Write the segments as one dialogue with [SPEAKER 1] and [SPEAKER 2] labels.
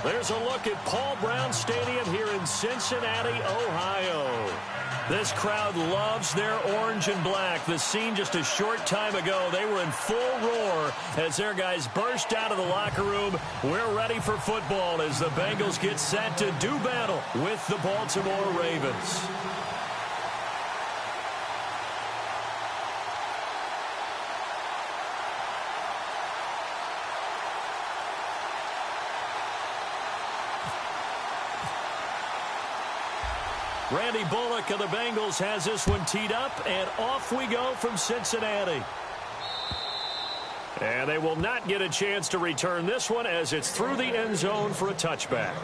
[SPEAKER 1] There's a look at Paul Brown Stadium here in Cincinnati, Ohio. This crowd loves their orange and black. The scene just a short time ago, they were in full roar as their guys burst out of the locker room. We're ready for football as the Bengals get set to do battle with the Baltimore Ravens. Randy Bullock of the Bengals has this one teed up, and off we go from Cincinnati. And they will not get a chance to return this one as it's through the end zone for a touchback.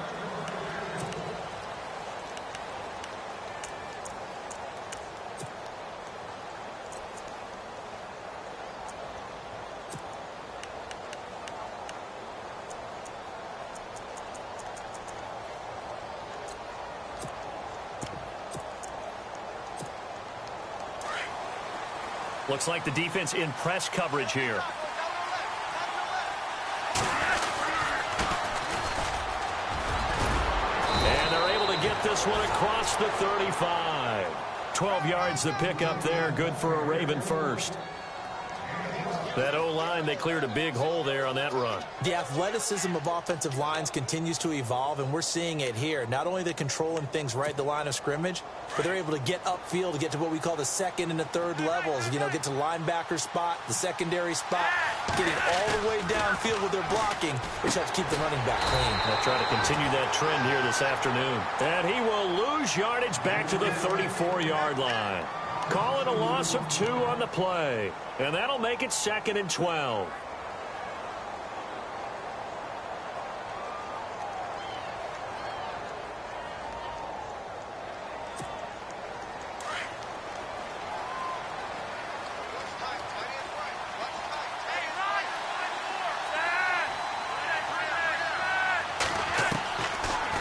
[SPEAKER 1] Looks like the defense in press coverage here. And they're able to get this one across the 35. 12 yards to pick up there. Good for a Raven first. That O-line, they cleared a big hole there on that run.
[SPEAKER 2] The athleticism of offensive lines continues to evolve, and we're seeing it here. Not only they're controlling things right at the line of scrimmage, but they're able to get upfield to get to what we call the second and the third levels. You know, get to linebacker spot, the secondary spot, getting all the way downfield with their blocking, which helps keep the running back clean.
[SPEAKER 1] They'll try to continue that trend here this afternoon. And he will lose yardage back to the 34-yard line. Call it a loss of 2 on the play. And that'll make it 2nd and 12.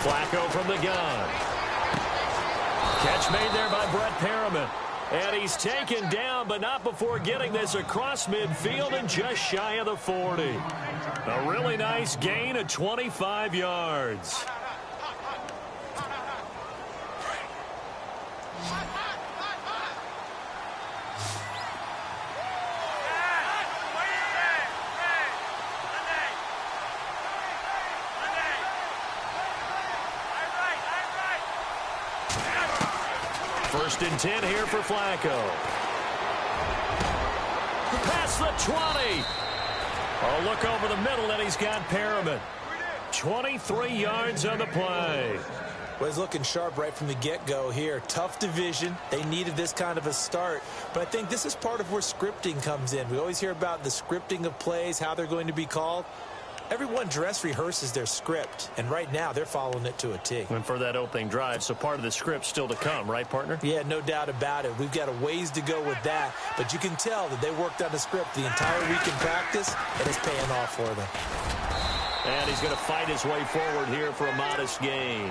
[SPEAKER 1] Flacco from the gun. Catch made there by Brett Perriman. And he's taken down, but not before getting this across midfield and just shy of the 40. A really nice gain of 25 yards. First and 10 here for Flacco. Past the 20. A look over the middle, and he's got Perriman. 23 yards on the play.
[SPEAKER 2] Well, he's looking sharp right from the get-go here. Tough division. They needed this kind of a start. But I think this is part of where scripting comes in. We always hear about the scripting of plays, how they're going to be called. Everyone dress rehearses their script, and right now they're following it to a T.
[SPEAKER 1] And for that opening drive, so part of the script still to come, right, partner?
[SPEAKER 2] Yeah, no doubt about it. We've got a ways to go with that, but you can tell that they worked on the script the entire week in practice, and it's paying off for them.
[SPEAKER 1] And he's going to fight his way forward here for a modest gain.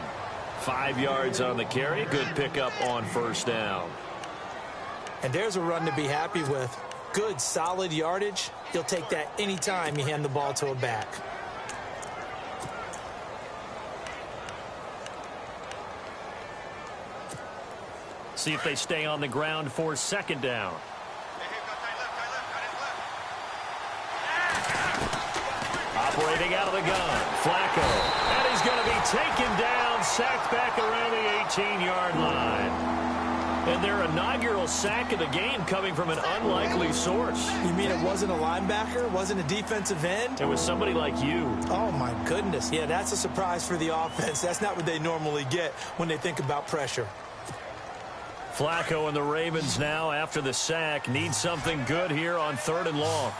[SPEAKER 1] 5 yards on the carry. Good pickup on first down.
[SPEAKER 2] And there's a run to be happy with. Good, solid yardage. You'll take that anytime you hand the ball to a back.
[SPEAKER 1] See if they stay on the ground for second down. Operating out of the gun, Flacco. And he's going to be taken down, sacked back around the 18-yard line. And their inaugural sack of the game coming from an unlikely source.
[SPEAKER 2] You mean it wasn't a linebacker? Wasn't a defensive end?
[SPEAKER 1] It was somebody like you.
[SPEAKER 2] Oh, my goodness. Yeah, that's a surprise for the offense. That's not what they normally get when they think about pressure.
[SPEAKER 1] Flacco and the Ravens now, after the sack, need something good here on 3rd and long.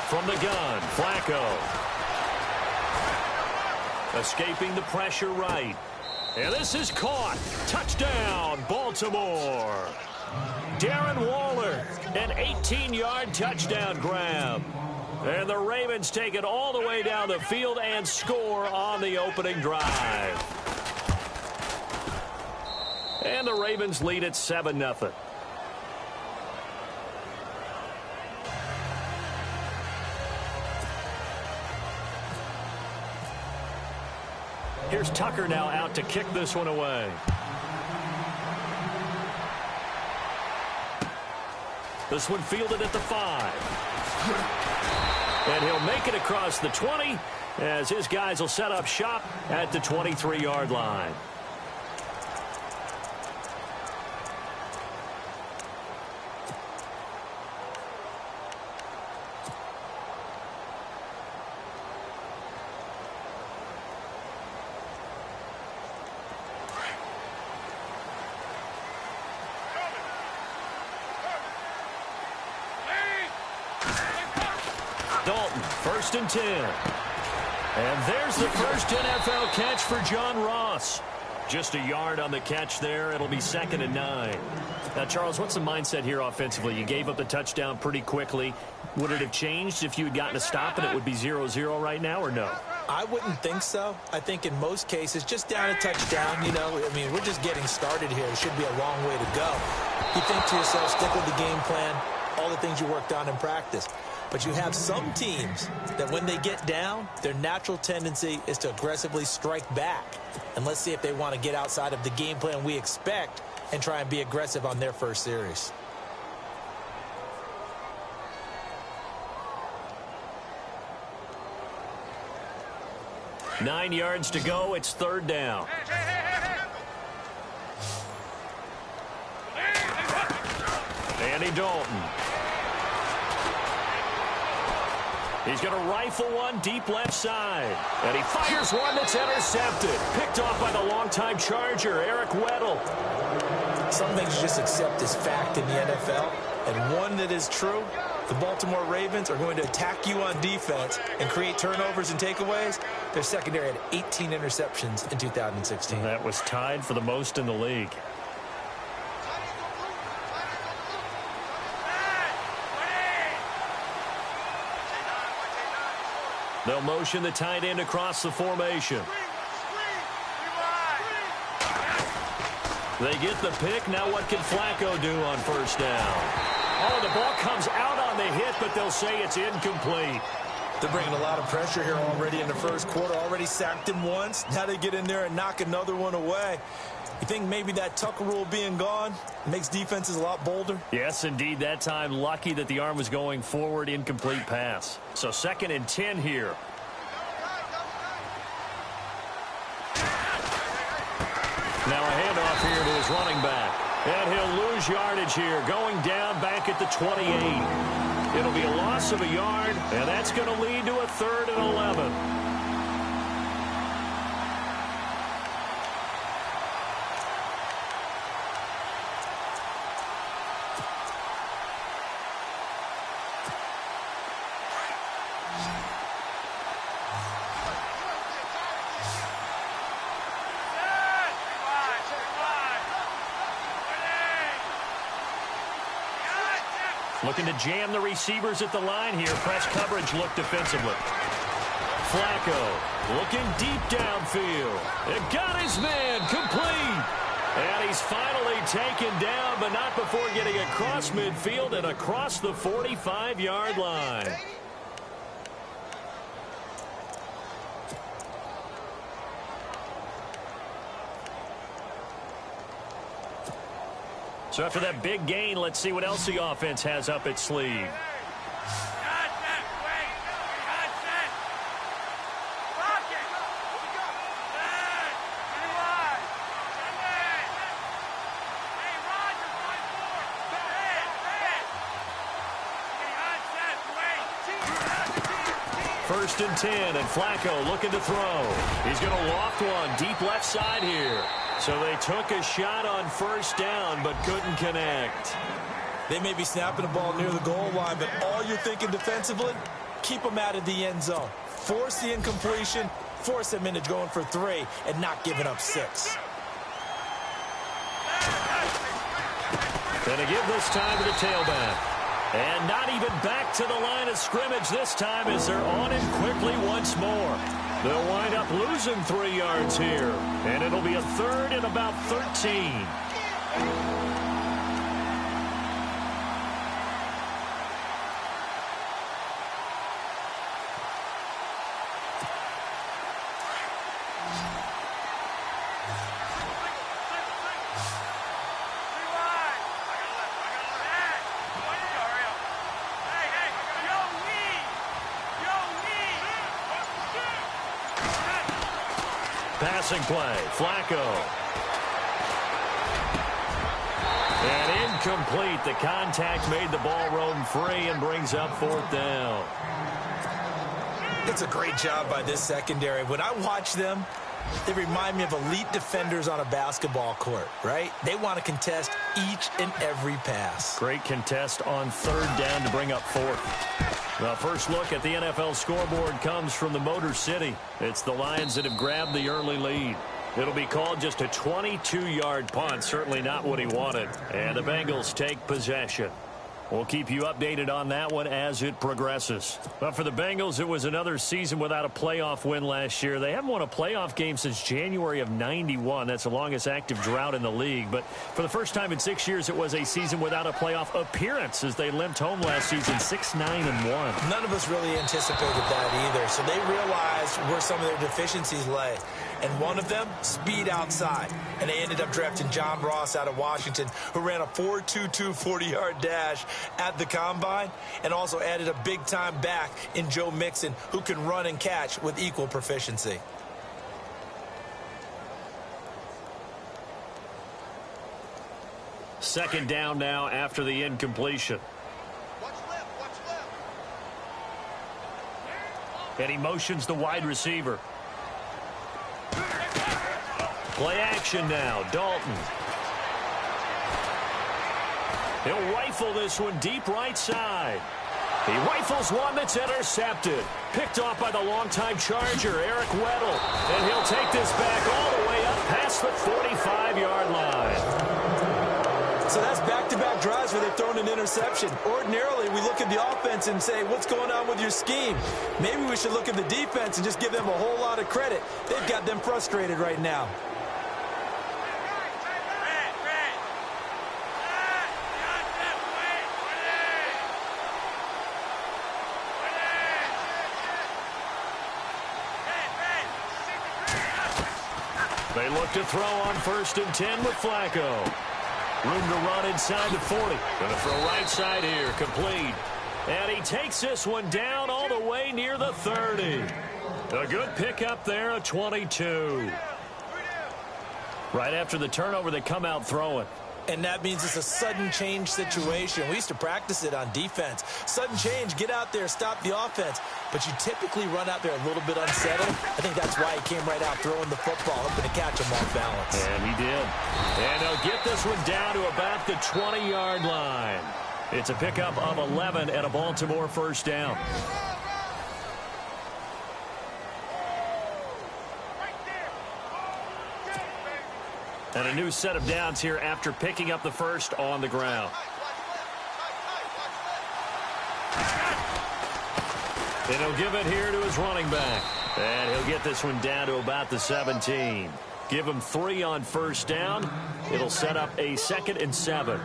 [SPEAKER 1] From the gun, Flacco. Escaping the pressure right. And this is caught. Touchdown, Baltimore. Darren Waller, an 18-yard touchdown grab. And the Ravens take it all the way down the field and score on the opening drive. And the Ravens lead at 7-0. Here's Tucker now out to kick this one away. This one fielded at the 5. And he'll make it across the 20 as his guys will set up shop at the 23-yard line. Dalton, 1st and 10. And there's the first NFL catch for John Ross. Just a yard on the catch there. It'll be 2nd and 9. Now, Charles, what's the mindset here offensively? You gave up the touchdown pretty quickly. Would it have changed if you had gotten a stop and it would be 0-0 right now, or no?
[SPEAKER 2] I wouldn't think so. I think in most cases, just down a touchdown, we're just getting started here. It should be a long way to go. You think to yourself, stick with the game plan, all the things you worked on in practice. But you have some teams that when they get down, their natural tendency is to aggressively strike back. And let's see if they want to get outside of the game plan we expect and try and be aggressive on their first series.
[SPEAKER 1] Nine yards to go. It's 3rd down. Andy Dalton. He's going to rifle one deep left side. And he fires one that's intercepted. Picked off by the longtime Charger, Eric Weddle.
[SPEAKER 2] Some things you just accept as fact in the NFL. And one that is true, the Baltimore Ravens are going to attack you on defense and create turnovers and takeaways. Their secondary had 18 interceptions in 2016.
[SPEAKER 1] That was tied for the most in the league. They'll motion the tight end across the formation. They get the pick. Now what can Flacco do on 1st down? Oh, the ball comes out on the hit, but they'll say it's incomplete.
[SPEAKER 2] They're bringing a lot of pressure here already in the first quarter. Already sacked him once. Now they get in there and knock another one away. You think maybe that Tucker rule being gone makes defenses a lot bolder?
[SPEAKER 1] Yes, indeed. That time, lucky that the arm was going forward, incomplete pass. So 2nd and 10 here. Now a handoff here to his running back. And he'll lose yardage here, going down back at the 28. It'll be a loss of a yard, and that's going to lead to a 3rd and 11. Looking to jam the receivers at the line here. Press coverage look defensively. Flacco looking deep downfield. It got his man complete. And he's finally taken down, but not before getting across midfield and across the 45-yard line. So after that big gain, let's see what else the offense has up its sleeve. First and 10, and Flacco looking to throw. He's going to loft one deep left side here. So they took a shot on 1st down, but couldn't connect.
[SPEAKER 2] They may be snapping the ball near the goal line, but all you're thinking defensively, keep them out of the end zone. Force the incompletion, force them into going for 3, and not giving up 6.
[SPEAKER 1] And a give this time to the tailback. And not even back to the line of scrimmage this time as they're on him quickly once more. They'll wind up losing 3 yards here. And it'll be a 3rd and about 13. Passing play, Flacco. And incomplete. The contact made the ball roam free and brings up 4th down.
[SPEAKER 2] It's a great job by this secondary. When I watch them, they remind me of elite defenders on a basketball court, right? They want to contest each and every pass.
[SPEAKER 1] Great contest on 3rd down to bring up 4th. The first look at the NFL scoreboard comes from the Motor City. It's the Lions that have grabbed the early lead. It'll be called just a 22-yard punt, certainly not what he wanted. And the Bengals take possession. We'll keep you updated on that one as it progresses. But for the Bengals, it was another season without a playoff win last year. They haven't won a playoff game since January of '91. That's the longest active drought in the league. But for the first time in 6 years, it was a season without a playoff appearance as they limped home last season 6-9-1.
[SPEAKER 2] None of us really anticipated that either. So they realized where some of their deficiencies lay. And one of them, speed outside. And they ended up drafting John Ross out of Washington, who ran a 4.22 40-yard dash at the combine, and also added a big-time back in Joe Mixon, who can run and catch with equal proficiency.
[SPEAKER 1] Second down now after the incompletion. And he motions the wide receiver. Play action now, Dalton. He'll rifle this one deep right side. He rifles one that's intercepted. Picked off by the longtime Charger, Eric Weddle. And he'll take this back all the way up past the 45-yard line.
[SPEAKER 2] So that's back-to-back drives where they've thrown an interception. Ordinarily, we look at the offense and say, what's going on with your scheme? Maybe we should look at the defense and just give them a whole lot of credit. They've got them frustrated right now.
[SPEAKER 1] They look to throw on 1st and 10 with Flacco. Room to run inside the 40. Going to throw right side here. Complete. And he takes this one down all the way near the 30. A good pickup there, a 22. Right after the turnover, they come out throwing.
[SPEAKER 2] And that means it's a sudden change situation. We used to practice it on defense. Sudden change, get out there, stop the offense. But you typically run out there a little bit unsettled. I think that's why he came right out throwing the football, hoping to catch him off balance.
[SPEAKER 1] And he did. And they'll get this one down to about the 20-yard line. It's a pickup of 11 and a Baltimore 1st down. And a new set of downs here after picking up the first on the ground. And he'll give it here to his running back. And he'll get this one down to about the 17. Give him 3 on 1st down. It'll set up a 2nd and 7.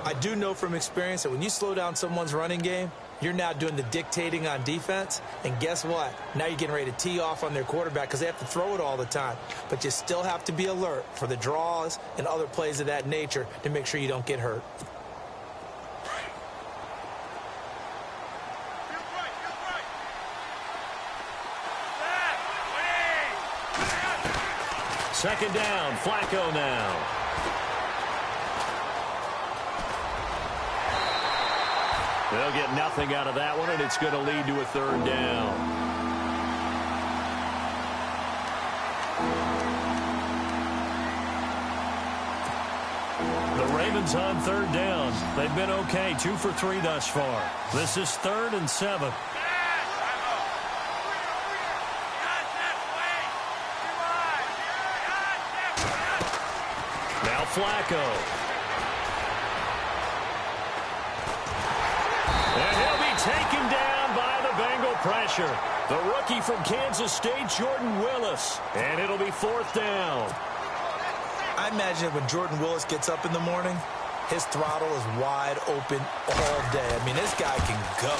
[SPEAKER 2] I do know from experience that when you slow down someone's running game, you're now doing the dictating on defense. And guess what? Now you're getting ready to tee off on their quarterback because they have to throw it all the time. But you still have to be alert for the draws and other plays of that nature to make sure you don't get hurt.
[SPEAKER 1] Second down, Flacco now. They'll get nothing out of that one, and it's going to lead to a 3rd down. The Ravens on 3rd down. They've been okay, 2 for 3 thus far. This is 3rd and 7. Now Flacco. pressure. The rookie from Kansas State, Jordan Willis. And it'll be 4th down.
[SPEAKER 2] I imagine when Jordan Willis gets up in the morning, his throttle is wide open all day. I mean, this guy can go.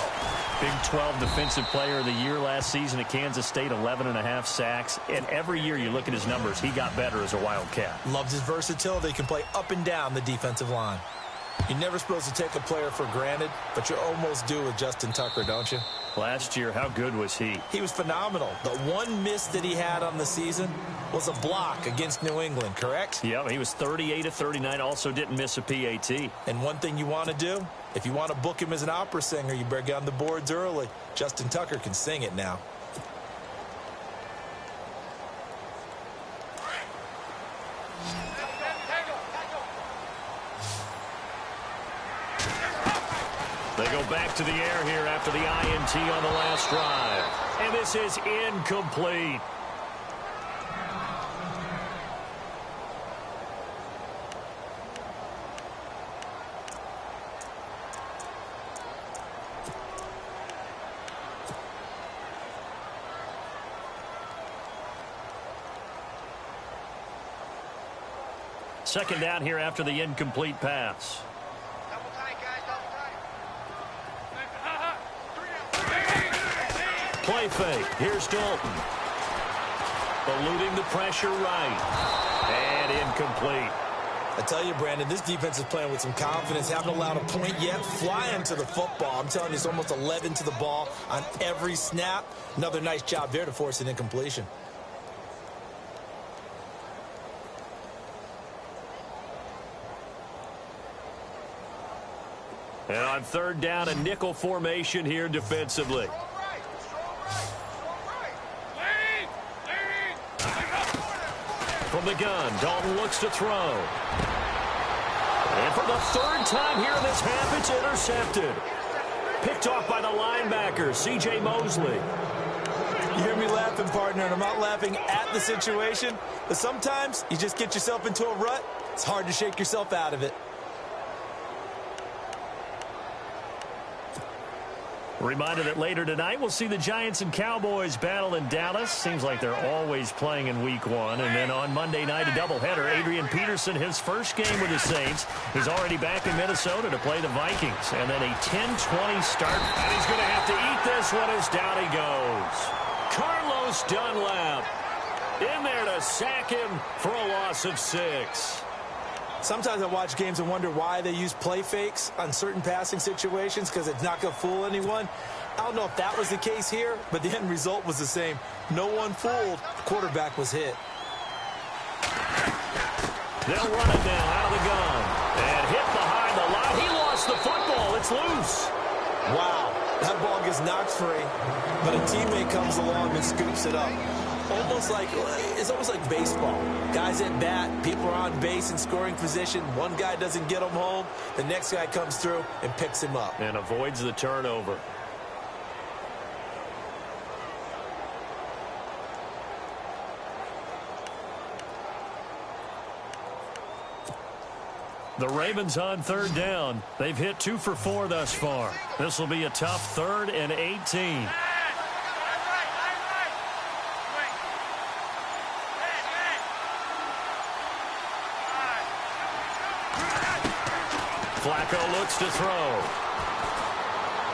[SPEAKER 1] Big 12 Defensive Player of the Year last season at Kansas State, 11.5 sacks. And every year you look at his numbers, he got better as a Wildcat.
[SPEAKER 2] Loves his versatility. He can play up and down the defensive line. You're never supposed to take a player for granted, but you almost do with Justin Tucker, don't you?
[SPEAKER 1] Last year, how good was he?
[SPEAKER 2] He was phenomenal. The one miss that he had on the season was a block against New England, correct?
[SPEAKER 1] Yeah, he was 38 of 39, also didn't miss a PAT.
[SPEAKER 2] And one thing you want to do, if you want to book him as an opera singer, you better get on the boards early. Justin Tucker can sing it now.
[SPEAKER 1] They go back to the air here after the INT on the last drive. And this is incomplete. Second down here after the incomplete pass. Play fake. Here's Dalton. Eluding the pressure right. And incomplete.
[SPEAKER 2] I tell you, Brandon, this defense is playing with some confidence. Haven't allowed a point yet. Flying to the football. I'm telling you, it's almost 11 to the ball on every snap. Another nice job there to force an incompletion.
[SPEAKER 1] And on third down, a nickel formation here defensively. From the gun, Dalton looks to throw. And for the third time here in this half, it's intercepted. Picked off by the linebacker, C.J. Mosley.
[SPEAKER 2] You hear me laughing, partner, and I'm not laughing at the situation, but sometimes you just get yourself into a rut. It's hard to shake yourself out of it.
[SPEAKER 1] Reminder that later tonight we'll see the Giants and Cowboys battle in Dallas. Seems like they're always playing in week 1. And then on Monday night, a doubleheader. Adrian Peterson, his first game with the Saints. He's already back in Minnesota to play the Vikings. And then a 10-20 start. And he's going to have to eat this one as down he goes. Carlos Dunlap in there to sack him for a loss of 6.
[SPEAKER 2] Sometimes I watch games and wonder why they use play fakes on certain passing situations, because it's not going to fool anyone. I don't know if that was the case here, but the end result was the same. No one fooled. The quarterback was hit.
[SPEAKER 1] They'll run it now out of the gun. And hit behind the line. He lost the football. It's loose.
[SPEAKER 2] Wow. That ball gets knocked free, but a teammate comes along and scoops it up. It's almost like baseball. Guys at bat, people are on base in scoring position. One guy doesn't get him home. The next guy comes through and picks him up.
[SPEAKER 1] And avoids the turnover. The Ravens on third down. They've hit 2 for 4 thus far. This will be a tough 3rd and 18. Flacco looks to throw.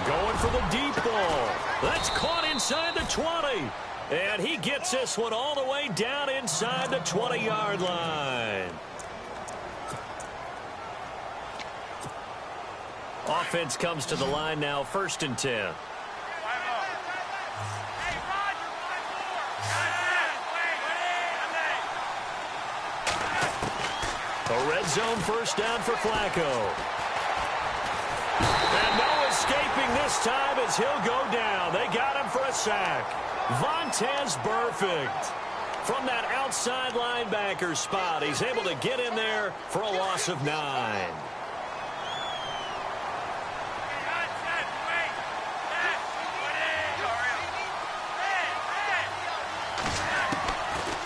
[SPEAKER 1] Going for the deep ball. That's caught inside the 20. And he gets this one all the way down inside the 20-yard line. Offense comes to the line now, 1st and 10. A red zone first down for Flacco. And no escaping this time as he'll go down. They got him for a sack. Vontaze Burfict from that outside linebacker spot. He's able to get in there for a loss of 9.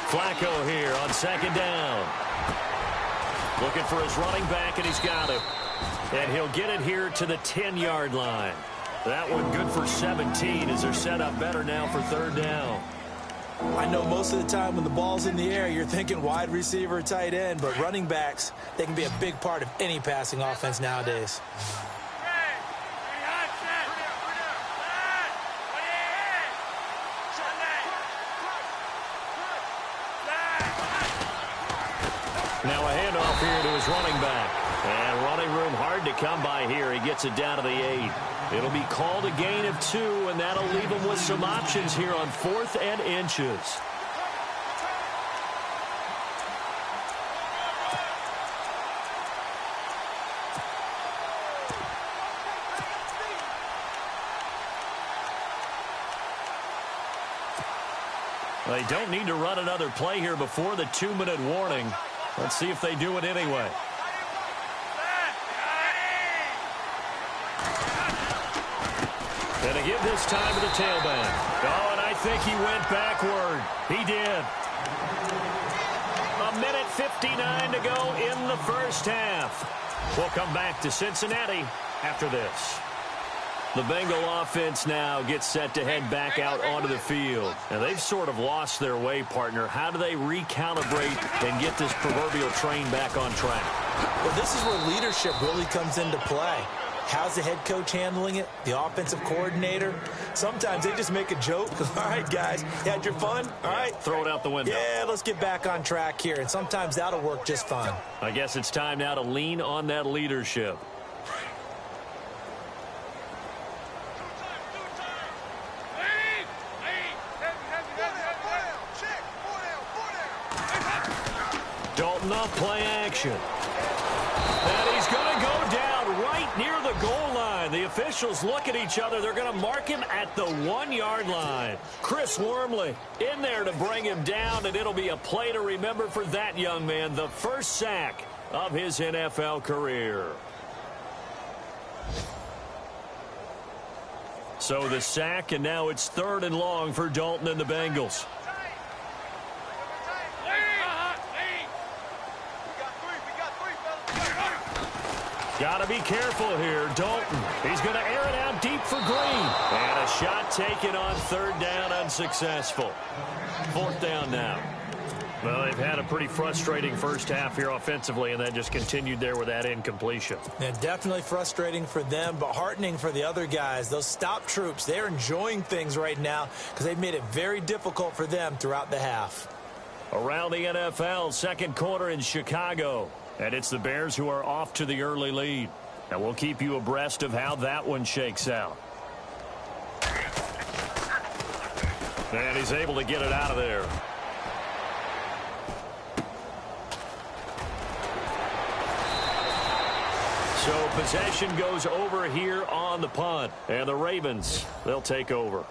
[SPEAKER 1] Flacco here on 2nd down. Looking for his running back, and he's got him. And he'll get it here to the 10-yard line. That one good for 17 as they're set up better now for third down.
[SPEAKER 2] I know most of the time when the ball's in the air, you're thinking wide receiver, tight end, but running backs, they can be a big part of any passing offense nowadays.
[SPEAKER 1] Now a handoff here to his running back. And running room hard to come by here. He gets it down to the 8. It'll be called a gain of 2, and that'll leave him with some options here on 4th and inches. They don't need to run another play here before the 2-minute warning. Let's see if they do it anyway. Gonna give this time to the tailback. Oh, and I think he went backward. He did. 1:59 to go in the first half. We'll come back to Cincinnati after this. The Bengal offense now gets set to head back out onto the field. And they've sort of lost their way, partner. How do they recalibrate and get this proverbial train back on track?
[SPEAKER 2] Well, this is where leadership really comes into play. How's the head coach handling it? The offensive coordinator? Sometimes they just make a joke. All right, guys, you had your fun? All right.
[SPEAKER 1] Throw it out the window.
[SPEAKER 2] Yeah, let's get back on track here. And sometimes that'll work just fine.
[SPEAKER 1] I guess it's time now to lean on that leadership. Dalton off play action. And he's going to go down right near the goal line. The officials look at each other. They're going to mark him at the 1-yard line. Chris Wormley in there to bring him down, and it'll be a play to remember for that young man. The first sack of his NFL career. So the sack, and now it's 3rd and long for Dalton and the Bengals. Got to be careful here. Dalton, he's going to air it out deep for Green. And a shot taken on 3rd down, unsuccessful. 4th down now. Well, they've had a pretty frustrating first half here offensively, and that just continued there with that incompletion.
[SPEAKER 2] Yeah, definitely frustrating for them, but heartening for the other guys. Those stop troops, they're enjoying things right now because they've made it very difficult for them throughout the half.
[SPEAKER 1] Around the NFL, second quarter in Chicago. And it's the Bears who are off to the early lead. And we'll keep you abreast of how that one shakes out. And he's able to get it out of there. So possession goes over here on the punt. And the Ravens, they'll take over.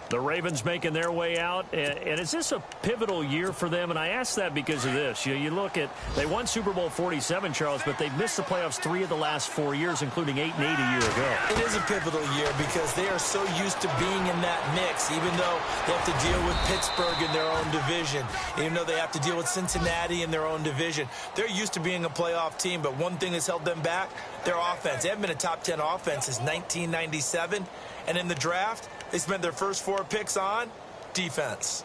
[SPEAKER 1] The Ravens making their way out, and is this a pivotal year for them? And I ask that because of this. You look at, they won Super Bowl 47, Charles, but they've missed the playoffs 3 of the last 4 years, including 8 and 8 a year ago.
[SPEAKER 2] It is a pivotal year because they are so used to being in that mix, even though they have to deal with Pittsburgh in their own division, even though they have to deal with Cincinnati in their own division. They're used to being a playoff team, but one thing has held them back, their offense. They haven't been a top 10 offense since 1997, and in the draft, they spent their first 4 picks on defense.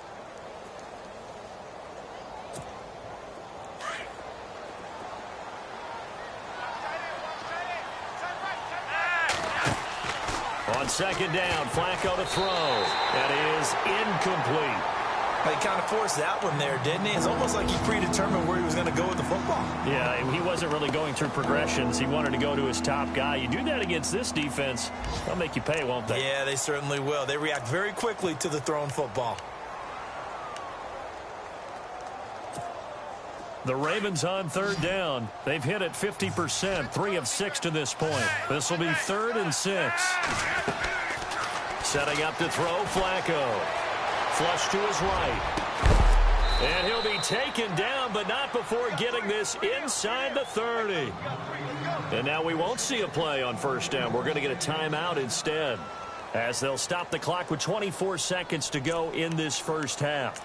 [SPEAKER 1] On 2nd down, Flacco to throw. That is incomplete.
[SPEAKER 2] He kind of forced that one there, didn't he? It's almost like he predetermined where he was going to go with the football.
[SPEAKER 1] Yeah, he wasn't really going through progressions. He wanted to go to his top guy. You do that against this defense, they'll make you pay, won't they?
[SPEAKER 2] Yeah, they certainly will. They react very quickly to the thrown football.
[SPEAKER 1] The Ravens on 3rd down. They've hit it 50%, 3 of 6 to this point. This will be 3rd and 6. Setting up to throw, Flacco. Flush to his right. And he'll be taken down, but not before getting this inside the 30. And now we won't see a play on 1st down. We're going to get a timeout instead, as they'll stop the clock with 24 seconds to go in this first half.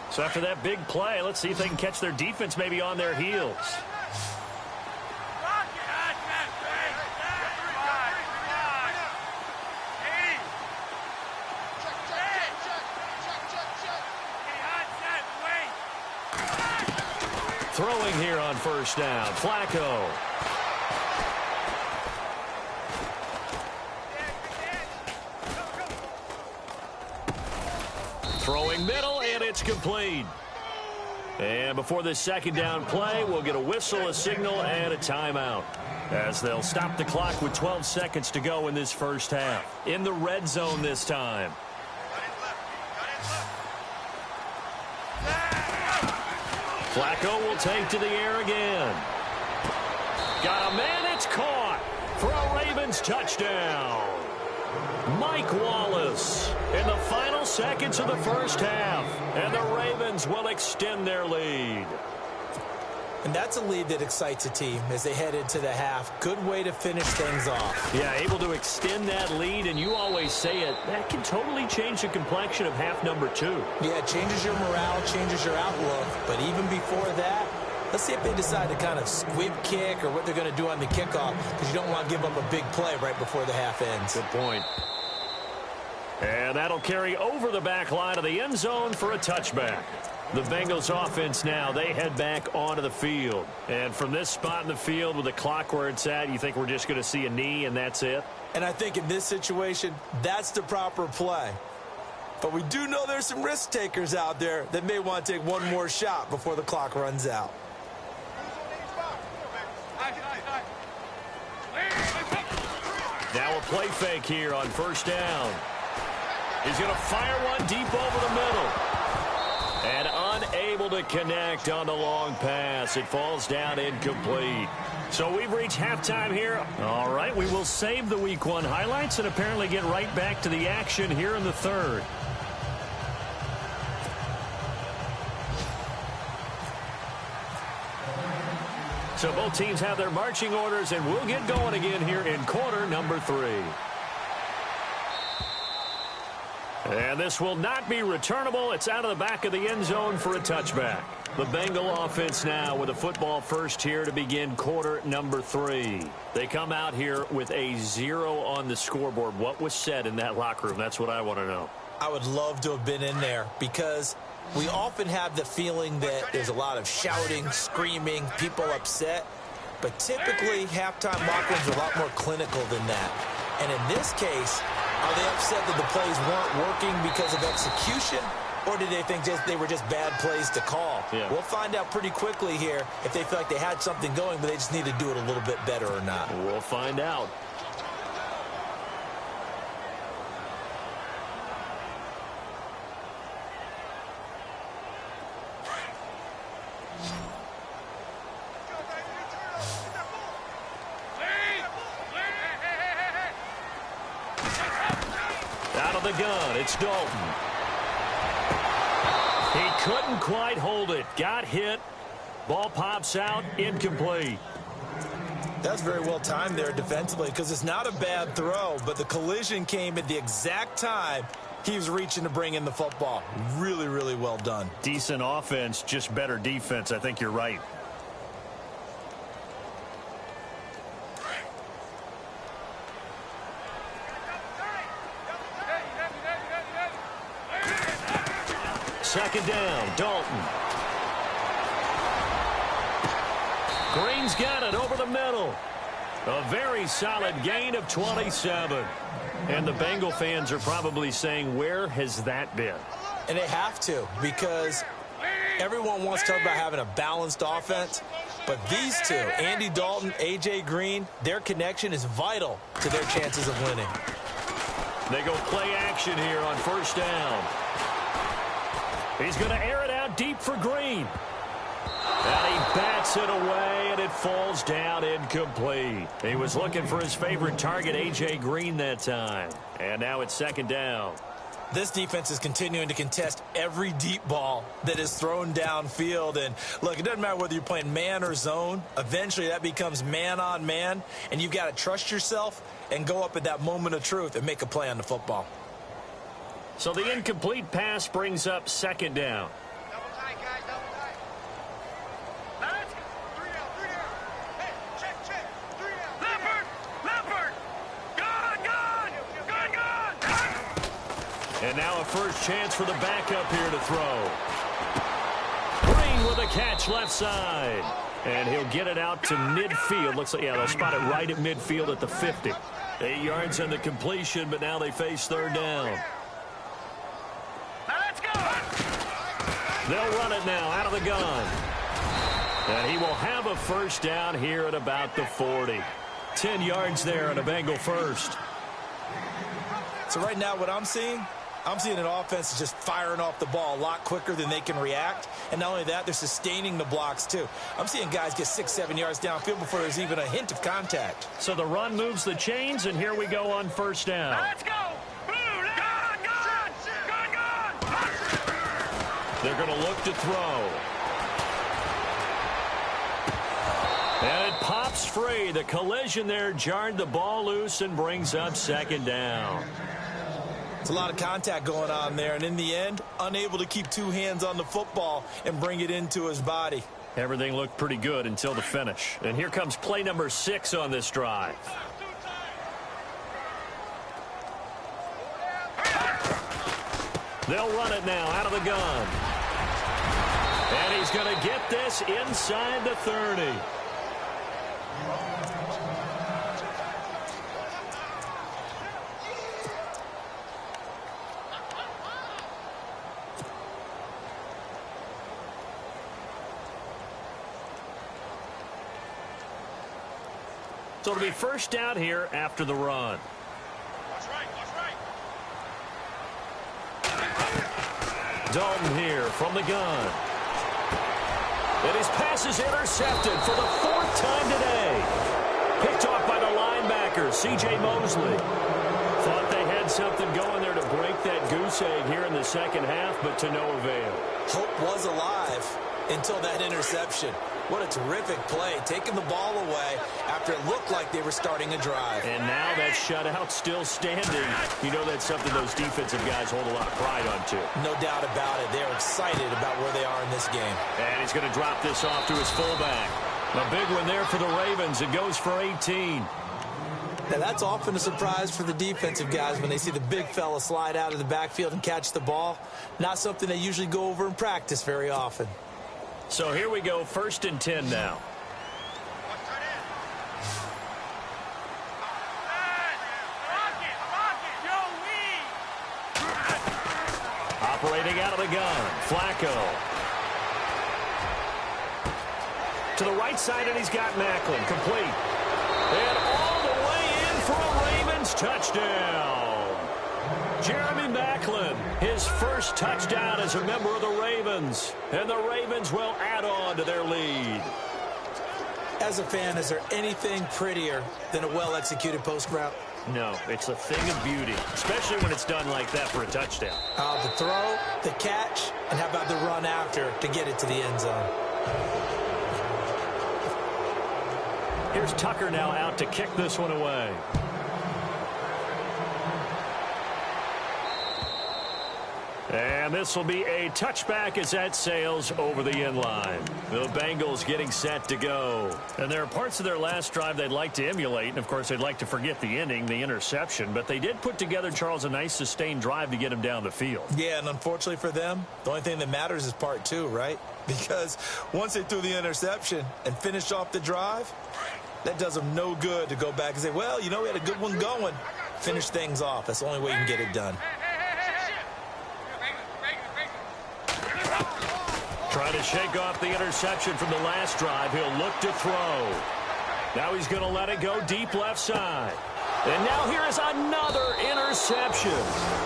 [SPEAKER 1] So after that big play, let's see if they can catch their defense maybe on their heels. Throwing here on first down, Flacco. Throwing middle, and it's complete. And before this second down play, we'll get a whistle, a signal, and a timeout, as they'll stop the clock with 12 seconds to go in this first half. In the red zone this time. Flacco will take to the air again. Got a man, it's caught for a Ravens touchdown. Mike Wallace in the final seconds of the first half, and the Ravens will extend their lead.
[SPEAKER 2] And that's a lead that excites a team as they head into the half. Good way to finish things off.
[SPEAKER 1] Yeah, able to extend that lead, and you always say it, that can totally change the complexion of half number 2.
[SPEAKER 2] Yeah, it changes your morale, changes your outlook. But even before that, let's see if they decide to kind of squib kick or what they're going to do on the kickoff, because you don't want to give up a big play right before the half ends.
[SPEAKER 1] Good point. And that'll carry over the back line of the end zone for a touchback. The Bengals offense now, they head back onto the field. And from this spot in the field with the clock where it's at, you think we're just going to see a knee and that's it?
[SPEAKER 2] And I think in this situation, that's the proper play. But we do know there's some risk takers out there that may want to take one more shot before the clock runs out.
[SPEAKER 1] Now a play fake here on first down. He's going to fire one deep over the middle. And unable to connect on the long pass. It falls down incomplete. So we've reached halftime here. All right, we will save the Week 1 highlights and apparently get right back to the action here in the third. So both teams have their marching orders, and we'll get going again here in quarter number 3. And this will not be returnable. It's out of the back of the end zone for a touchback. The Bengal offense now with a football first here to begin quarter number 3. They come out here with a 0 on the scoreboard. What was said in that locker room? That's what I want to know. I
[SPEAKER 2] would love to have been in there because we often have the feeling that there's a lot of shouting, screaming, people upset. But typically, halftime locker rooms are a lot more clinical than that. And in this case, are they upset that the plays weren't working because of execution, or did they think they were just bad plays to call?
[SPEAKER 1] Yeah.
[SPEAKER 2] We'll find out pretty quickly here if they feel like they had something going, but they just need to do it a little bit better or not.
[SPEAKER 1] We'll find out. The gun, it's Dalton. He couldn't quite hold it. Got hit. Ball pops out, incomplete.
[SPEAKER 2] That's very well timed there defensively because it's not a bad throw, but the collision came at the exact time he was reaching to bring in the football. Really, really well done.
[SPEAKER 1] Decent offense, just better defense. I think you're right. Second down, Dalton. Green's got it over the middle. A very solid gain of 27. And the Bengal fans are probably saying, where has that been?
[SPEAKER 2] And they have to, because everyone wants to talk about having a balanced offense. But these two, Andy Dalton, A.J. Green, their connection is vital to their chances of winning.
[SPEAKER 1] They go play action here on first down. He's going to air it out deep for Green. And he bats it away, and it falls down incomplete. He was looking for his favorite target, A.J. Green, that time. And now it's second down.
[SPEAKER 2] This defense is continuing to contest every deep ball that is thrown downfield. And, look, it doesn't matter whether you're playing man or zone. Eventually, that becomes man on man, and you've got to trust yourself and go up at that moment of truth and make a play on the football.
[SPEAKER 1] So the incomplete pass brings up second down.
[SPEAKER 3] Double tight, guys, double tight. Let's go. 3 down. Hey, check. 3 down. Leopard. Gone.
[SPEAKER 1] And now a first chance for the backup here to throw. Green with a catch left side. And he'll get it out to midfield. Looks like, yeah, they'll spot it right at midfield at the 50. 8 yards on the completion, but now they face third down.
[SPEAKER 3] Let's go.
[SPEAKER 1] They'll run it now out of the gun. And he will have a first down here at about the 40. 10 yards there on a Bengal first.
[SPEAKER 2] So right now what I'm seeing an offense that's just firing off the ball a lot quicker than they can react. And not only that, they're sustaining the blocks too. I'm seeing guys get 6-7 yards downfield before there's even a hint of contact.
[SPEAKER 1] So the run moves the chains, and here we go on first down.
[SPEAKER 3] Let's go. Gone.
[SPEAKER 1] They're going to look to throw. And it pops free. The collision there jarred the ball loose and brings up second down.
[SPEAKER 2] It's a lot of contact going on there, and in the end, unable to keep two hands on the football and bring it into his body.
[SPEAKER 1] Everything looked pretty good until the finish. And here comes play number 6 on this drive. They'll run it now out of the gun. And he's going to get this inside the 30. So it'll be first down here after the run.
[SPEAKER 3] Watch right.
[SPEAKER 1] Dalton here from the gun. And his pass is intercepted for the 4th time today. Picked off by the linebacker, C.J. Mosley. Thought they had something going there to break that goose egg here in the second half, but to no avail.
[SPEAKER 2] Hope was alive until that interception. What a terrific play, taking the ball away after it looked like they were starting a drive.
[SPEAKER 1] And now that shutout still standing. You know that's something those defensive guys hold a lot of pride on, too.
[SPEAKER 2] No doubt about it. They're excited about where they are in this game.
[SPEAKER 1] And he's going to drop this off to his fullback. A big one there for the Ravens. It goes for 18.
[SPEAKER 2] Now, that's often a surprise for the defensive guys when they see the big fella slide out of the backfield and catch the ball. Not something they usually go over in practice very often.
[SPEAKER 1] So here we go, 1st and 10 now. Operating out of the gun, Flacco. To the right side, and he's got Macklin, complete. And all the way in for a Ravens touchdown. Jeremy Macklin, his first touchdown as a member of the Ravens. And the Ravens will add on to their lead.
[SPEAKER 2] As a fan, is there anything prettier than a well-executed post route?
[SPEAKER 1] No, it's a thing of beauty, especially when it's done like that for a touchdown.
[SPEAKER 2] The throw, the catch, and how about the run after to get it to the end zone?
[SPEAKER 1] Here's Tucker now out to kick this one away. And this will be a touchback as that sails over the end line. The Bengals getting set to go. And there are parts of their last drive they'd like to emulate. And, of course, they'd like to forget the ending, the interception. But they did put together, Charles, a nice sustained drive to get him down the field.
[SPEAKER 2] Yeah, and unfortunately for them, the only thing that matters is part 2, right? Because once they threw the interception and finished off the drive, that does them no good to go back and say, well, you know, we had a good one going. Finish things off. That's the only way you can get it done.
[SPEAKER 1] Trying to shake off the interception from the last drive. He'll look to throw. Now he's going to let it go deep left side. And now here is another interception.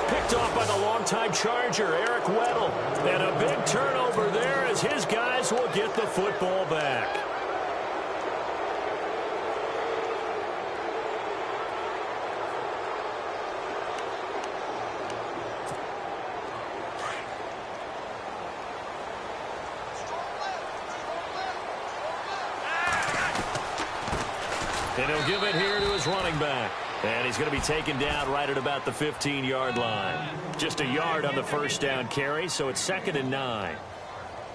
[SPEAKER 1] Picked off by the longtime Charger, Eric Weddle. And a big turnover there as his guys will get the football back. And he'll give it here to his running back. And he's going to be taken down right at about the 15-yard line. Just a yard on the first down carry, so it's 2nd and 9.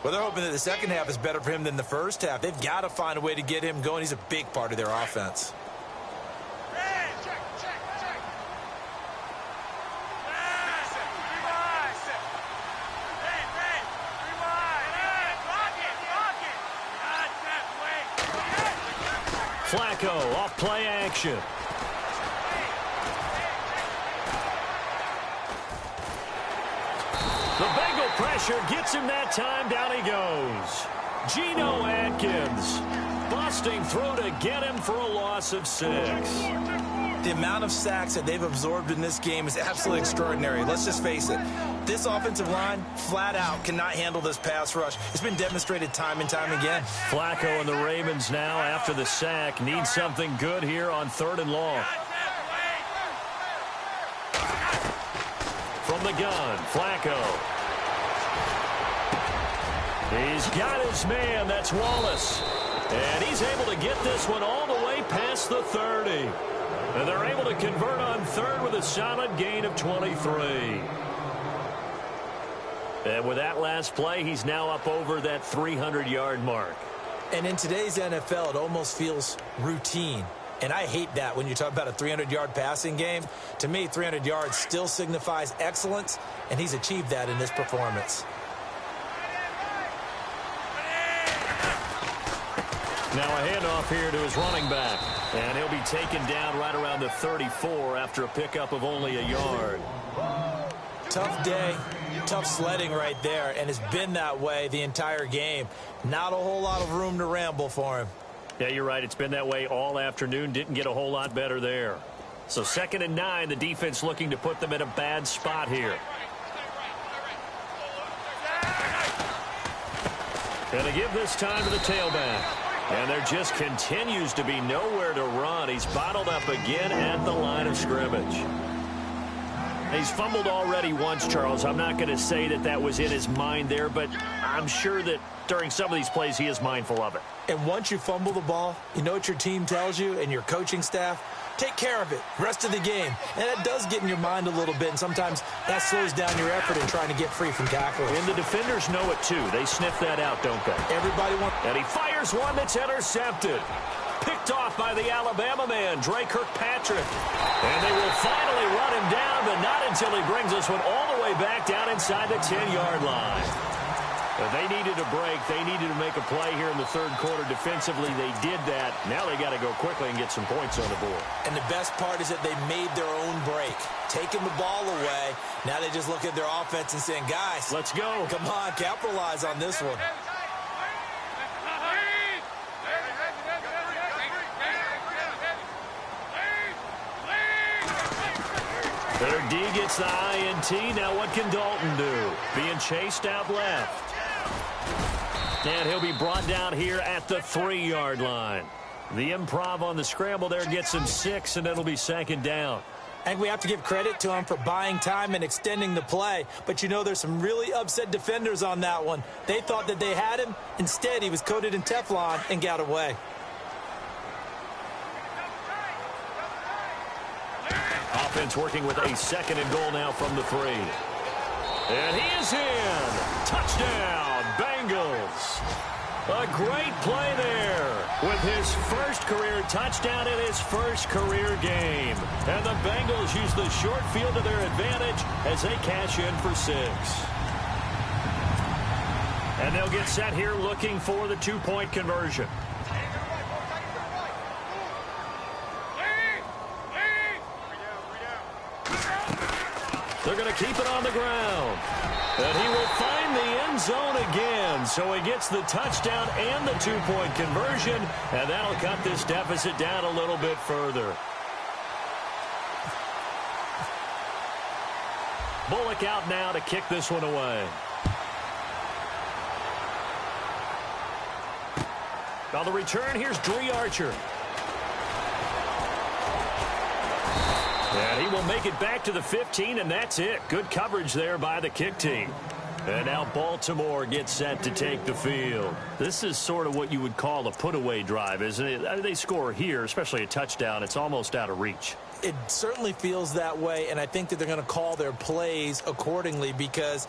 [SPEAKER 2] Well, they're hoping that the second half is better for him than the first half. They've got to find a way to get him going. He's a big part of their offense.
[SPEAKER 1] Flacco off play action. The Bengal pressure gets him that time. Down he goes. Geno Atkins busting through to get him for a loss of 6.
[SPEAKER 2] The amount of sacks that they've absorbed in this game is absolutely extraordinary. Let's just face it. This offensive line, flat out, cannot handle this pass rush. It's been demonstrated time and time again.
[SPEAKER 1] Flacco and the Ravens now, after the sack, need something good here on 3rd and long. From the gun, Flacco. He's got his man. That's Wallace. And he's able to get this one all the way past the 30. And they're able to convert on 3rd with a solid gain of 23. And with that last play, he's now up over that 300-yard mark.
[SPEAKER 2] And in today's NFL, it almost feels routine. And I hate that when you talk about a 300-yard passing game. To me, 300 yards still signifies excellence, and he's achieved that in this performance.
[SPEAKER 1] Now a handoff here to his running back. And he'll be taken down right around the 34 after a pickup of only a yard.
[SPEAKER 2] Tough day, tough sledding right there, and it's been that way the entire game. Not a whole lot of room to ramble for him.
[SPEAKER 1] Yeah, you're right. It's been that way all afternoon. Didn't get a whole lot better there. So 2nd and 9, the defense looking to put them in a bad spot here. And to give this time to the tailback. And there just continues to be nowhere to run. He's bottled up again at the line of scrimmage. He's fumbled already once, Charles. I'm not going to say that that was in his mind there, but I'm sure that during some of these plays he is mindful of it.
[SPEAKER 2] And once you fumble the ball, you know what your team tells you and your coaching staff? Take care of it. Rest of the game. And that does get in your mind a little bit, and sometimes that slows down your effort in trying to get free from tackles.
[SPEAKER 1] And the defenders know it, too. They sniff that out, don't they?
[SPEAKER 2] Everybody wants...
[SPEAKER 1] And he fires one that's intercepted. Picked off by the Alabama man, Dre Kirkpatrick. And they will finally run him down, but not until he brings this one all the way back down inside the 10-yard line. But they needed a break. They needed to make a play here in the 3rd quarter. Defensively, they did that. Now they got to go quickly and get some points on the board.
[SPEAKER 2] And the best part is that they made their own break. Taking the ball away. Now they just look at their offense and saying, guys,
[SPEAKER 1] let's go.
[SPEAKER 2] Come on, capitalize on this one.
[SPEAKER 1] 3rd D gets the INT. Now what can Dalton do? Being chased out left. And he'll be brought down here at the 3-yard line. The improv on the scramble there gets him 6, and it'll be 2nd down.
[SPEAKER 2] I think we have to give credit to him for buying time and extending the play. But, you know, there's some really upset defenders on that one. They thought that they had him. Instead, he was coated in Teflon and got away.
[SPEAKER 1] Offense working with a 2nd and goal now from the 3. And he is in. Touchdown, Bengals. A great play there with his first career touchdown in his first career game. And the Bengals use the short field to their advantage as they cash in for 6. And they'll get set here looking for the 2-point conversion. They're going to keep it on the ground. And he will find the end zone again. So he gets the touchdown and the 2-point conversion. And that'll cut this deficit down a little bit further. Bullock out now to kick this one away. On the return, here's Dre Archer. And he will make it back to the 15, and that's it. Good coverage there by the kick team. And now Baltimore gets set to take the field. This is sort of what you would call a put-away drive, isn't it? They score here, especially a touchdown. It's almost out of reach.
[SPEAKER 2] It certainly feels that way, and I think that they're going to call their plays accordingly because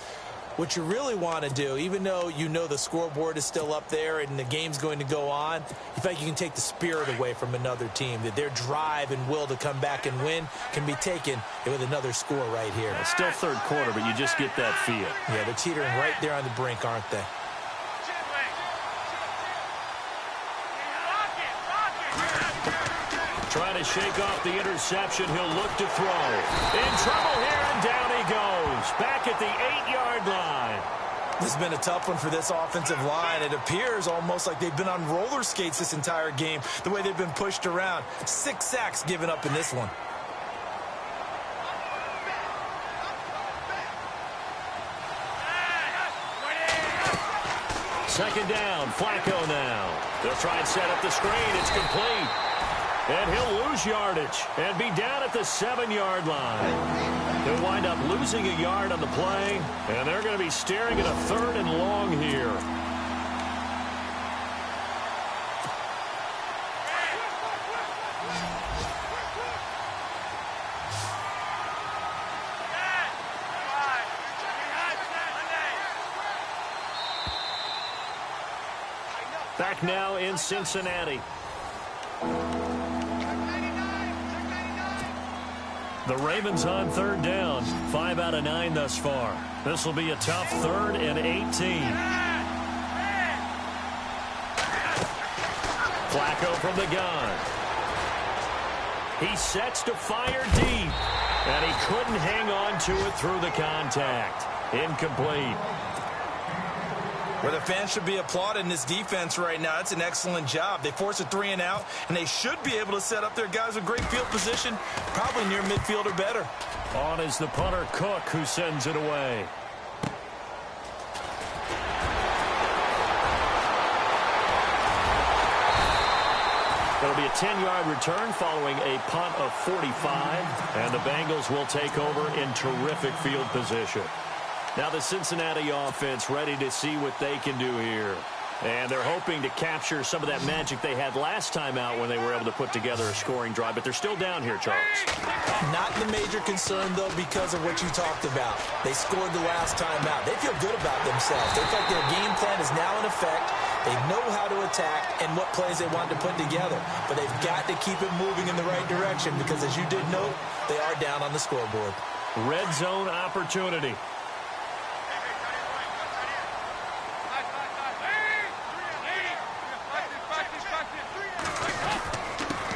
[SPEAKER 2] what you really want to do, even though you know the scoreboard is still up there and the game's going to go on, you feel like you can take the spirit away from another team, that their drive and will to come back and win can be taken with another score right here.
[SPEAKER 1] It's still 3rd quarter, but you just get that feel.
[SPEAKER 2] Yeah, they're teetering right there on the brink, aren't they?
[SPEAKER 1] Trying to shake off the interception. He'll look to throw. In trouble here, and down he goes. Back at the 8-yard line.
[SPEAKER 2] This has been a tough one for this offensive line. It appears almost like they've been on roller skates this entire game, the way they've been pushed around. 6 sacks given up in this one.
[SPEAKER 1] Second down, Flacco now. They'll try and set up the screen. It's complete. And he'll lose yardage and be down at the 7-yard line. He'll wind up losing a yard on the play, and they're going to be staring at a 3rd and long here. Back now in Cincinnati. The Ravens on 3rd down. 5 out of 9 thus far. This will be a tough 3rd and 18. Flacco from the gun. He sets to fire deep. And he couldn't hang on to it through the contact. Incomplete.
[SPEAKER 2] Where the fans should be applauded in this defense right now. It's an excellent job. They force a 3 and out, and they should be able to set up their guys with great field position, probably near midfield or better.
[SPEAKER 1] On is the punter, Cook, who sends it away. It'll be a 10-yard return following a punt of 45, and the Bengals will take over in terrific field position. Now the Cincinnati offense ready to see what they can do here. And they're hoping to capture some of that magic they had last time out when they were able to put together a scoring drive. But they're still down here, Charles.
[SPEAKER 2] Not the major concern, though, because of what you talked about. They scored the last time out. They feel good about themselves. They feel like their game plan is now in effect. They know how to attack and what plays they want to put together. But they've got to keep it moving in the right direction because, as you did note, they are down on the scoreboard.
[SPEAKER 1] Red zone opportunity.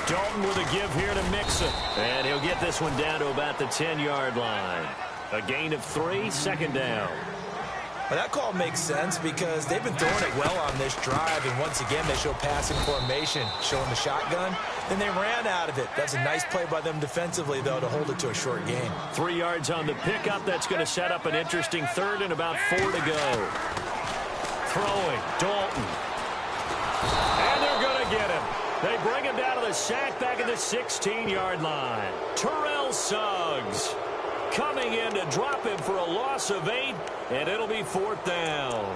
[SPEAKER 1] Dalton with a give here to Mixon. And he'll get this one down to about the 10-yard line. A gain of 3, 2nd down.
[SPEAKER 2] Well, that call makes sense because they've been throwing it well on this drive, and once again they show passing formation, showing the shotgun. Then they ran out of it. That's a nice play by them defensively, though, to hold it to a short gain.
[SPEAKER 1] 3 yards on the pickup. That's going to set up an interesting 3rd and about 4 to go. Throwing, Dalton. And they're going to get him. They bring him down to the sack back at the 16-yard line. Terrell Suggs coming in to drop him for a loss of 8, and it'll be 4th down.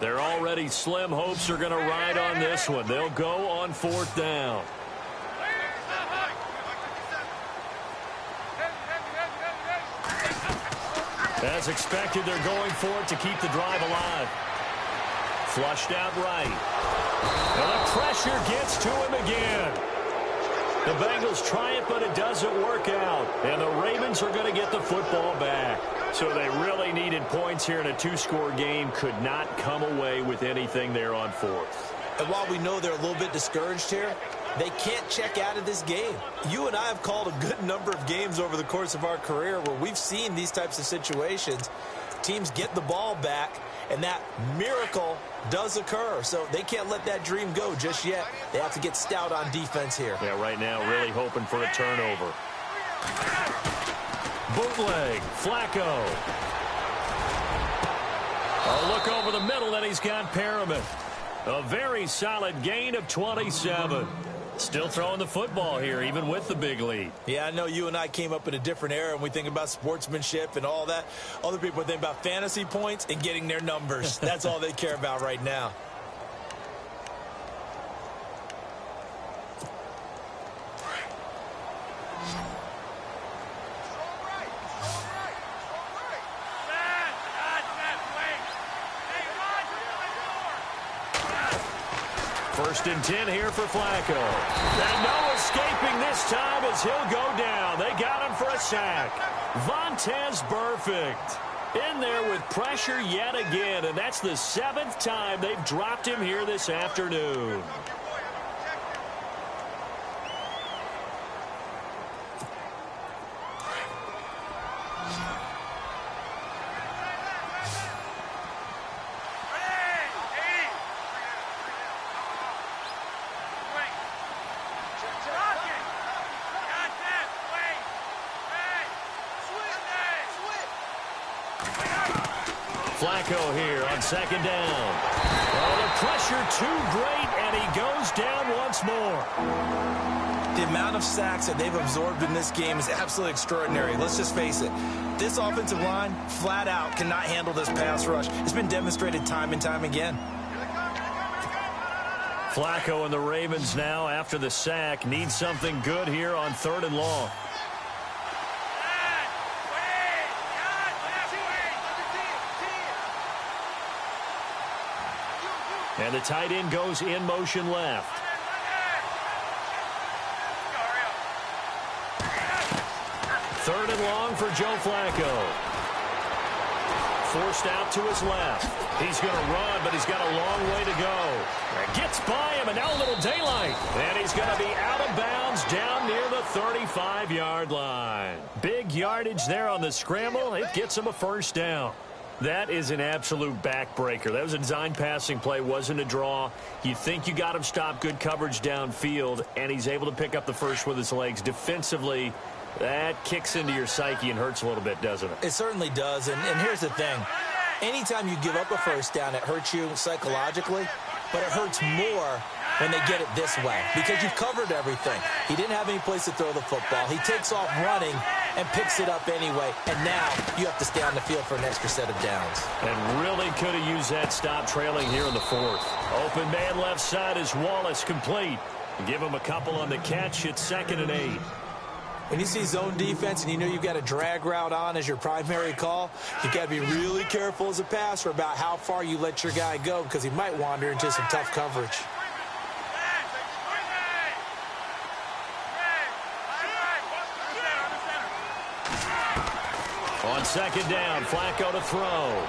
[SPEAKER 1] Their already slim hopes are going to ride on this one. They'll go on 4th down. As expected, they're going for it to keep the drive alive. Flushed out right. And the pressure gets to him again. The Bengals try it, but it doesn't work out. And the Ravens are going to get the football back. So they really needed points here in a 2-score game. Could not come away with anything there on 4th.
[SPEAKER 2] And while we know they're a little bit discouraged here, they can't check out of this game. You and I have called a good number of games over the course of our career where we've seen these types of situations. Teams get the ball back, and that miracle does occur. So they can't let that dream go just yet. They have to get stout on defense here.
[SPEAKER 1] Yeah, right now really hoping for a turnover. Bootleg, Flacco. A look over the middle, and he's got Perriman. A very solid gain of 27. Still throwing the football here, even with the big lead.
[SPEAKER 2] Yeah, I know you and I came up in a different era, and we think about sportsmanship and all that. Other people think about fantasy points and getting their numbers. That's all they care about right now.
[SPEAKER 1] 1st and 10 here for Flacco. And no escaping this time as he'll go down. They got him for a sack. Vontaze Burfict in there with pressure yet again, and that's the 7th time they've dropped him here this afternoon. Flacco here on 2nd down. Oh, the pressure too great, and he goes down once more.
[SPEAKER 2] The amount of sacks that they've absorbed in this game is absolutely extraordinary. Let's just face it. This offensive line, flat out, cannot handle this pass rush. It's been demonstrated time and time again.
[SPEAKER 1] Flacco and the Ravens now, after the sack, need something good here on 3rd and long. And the tight end goes in motion left. Third and long for Joe Flacco. Forced out to his left. He's going to run, but he's got a long way to go. Gets by him, and now a little daylight. And he's going to be out of bounds down near the 35-yard line. Big yardage there on the scramble. It gets him a 1st down. That is an absolute backbreaker. That was a design passing play, wasn't a draw. You think you got him stopped, good coverage downfield, and he's able to pick up the first with his legs. Defensively, that kicks into your psyche and hurts a little bit, doesn't it?
[SPEAKER 2] It certainly does, and here's the thing. Anytime you give up a 1st down, it hurts you psychologically, but it hurts more when they get it this way because you've covered everything. He didn't have any place to throw the football. He takes off running and picks it up anyway, and now you have to stay on the field for an extra set of downs.
[SPEAKER 1] And really could have used that stop trailing here in the 4th. Open man left side is Wallace, complete. Give him a couple on the catch. It's 2nd and 8.
[SPEAKER 2] When you see zone defense and you know you've got a drag route on as your primary call, you've got to be really careful as a passer about how far you let your guy go because he might wander into some tough coverage.
[SPEAKER 1] On 2nd down, Flacco to throw.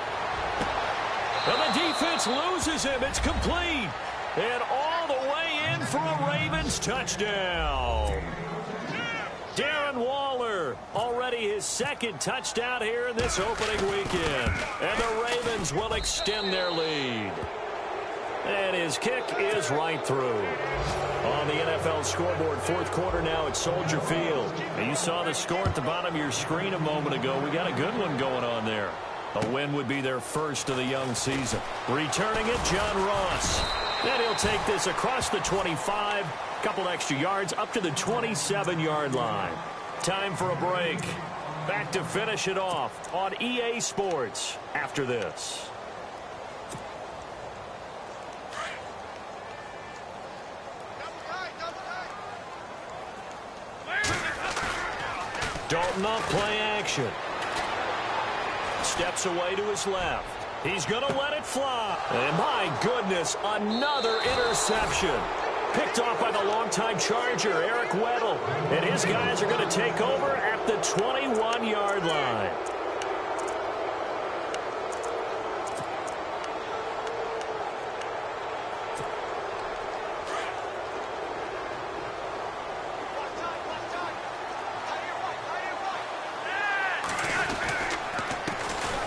[SPEAKER 1] And the defense loses him. It's complete. And all the way in for a Ravens touchdown. Darren Waller, already his 2nd touchdown here in this opening weekend. And the Ravens will extend their lead. And his kick is right through. On the NFL scoreboard, 4th quarter now at Soldier Field. And you saw the score at the bottom of your screen a moment ago. We got a good one going on there. A win would be their first of the young season. Returning it, John Ross. And he'll take this across the 25, couple extra yards up to the 27-yard line. Time for a break. Back to finish it off on EA Sports after this. Dalton off play action. Steps away to his left. He's going to let it fly. And my goodness, another interception. Picked off by the longtime Charger, Eric Weddle. And his guys are going to take over at the 21-yard line.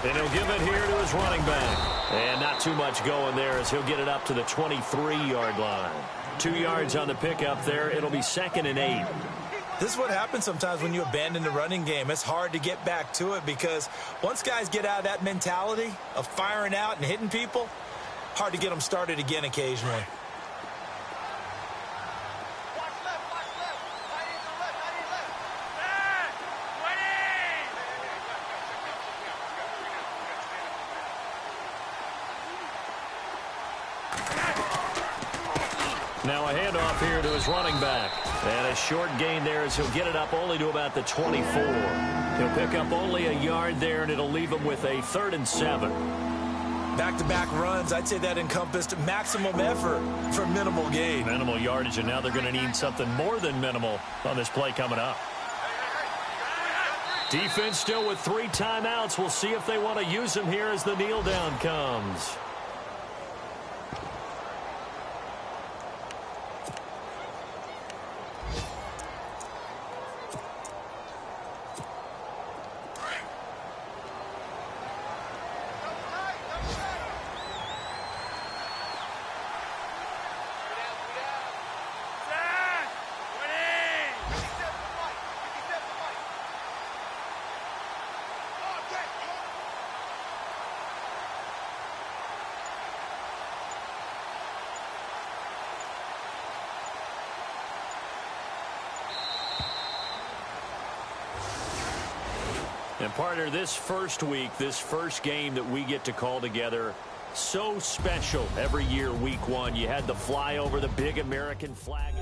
[SPEAKER 1] And he'll give it here to his running back. And not too much going there as he'll get it up to the 23-yard line. 2 yards on the pickup there. It'll be 2nd and 8.
[SPEAKER 2] This is what happens sometimes when you abandon the running game. It's hard to get back to it because once guys get out of that mentality of firing out and hitting people, hard to get them started again occasionally.
[SPEAKER 1] Now a handoff here to his running back. And a short gain there as he'll get it up only to about the 24. He'll pick up only a yard there, and it'll leave him with a 3rd and 7.
[SPEAKER 2] Back-to-back runs, I'd say that encompassed maximum effort for minimal gain.
[SPEAKER 1] Minimal yardage, and now they're going to need something more than minimal on this play coming up. Defense still with 3 timeouts. We'll see if they want to use them here as the kneel down comes. And partner, this first week, this first game that we get to call together, so special every year, week 1. You had the flyover, the big American flag.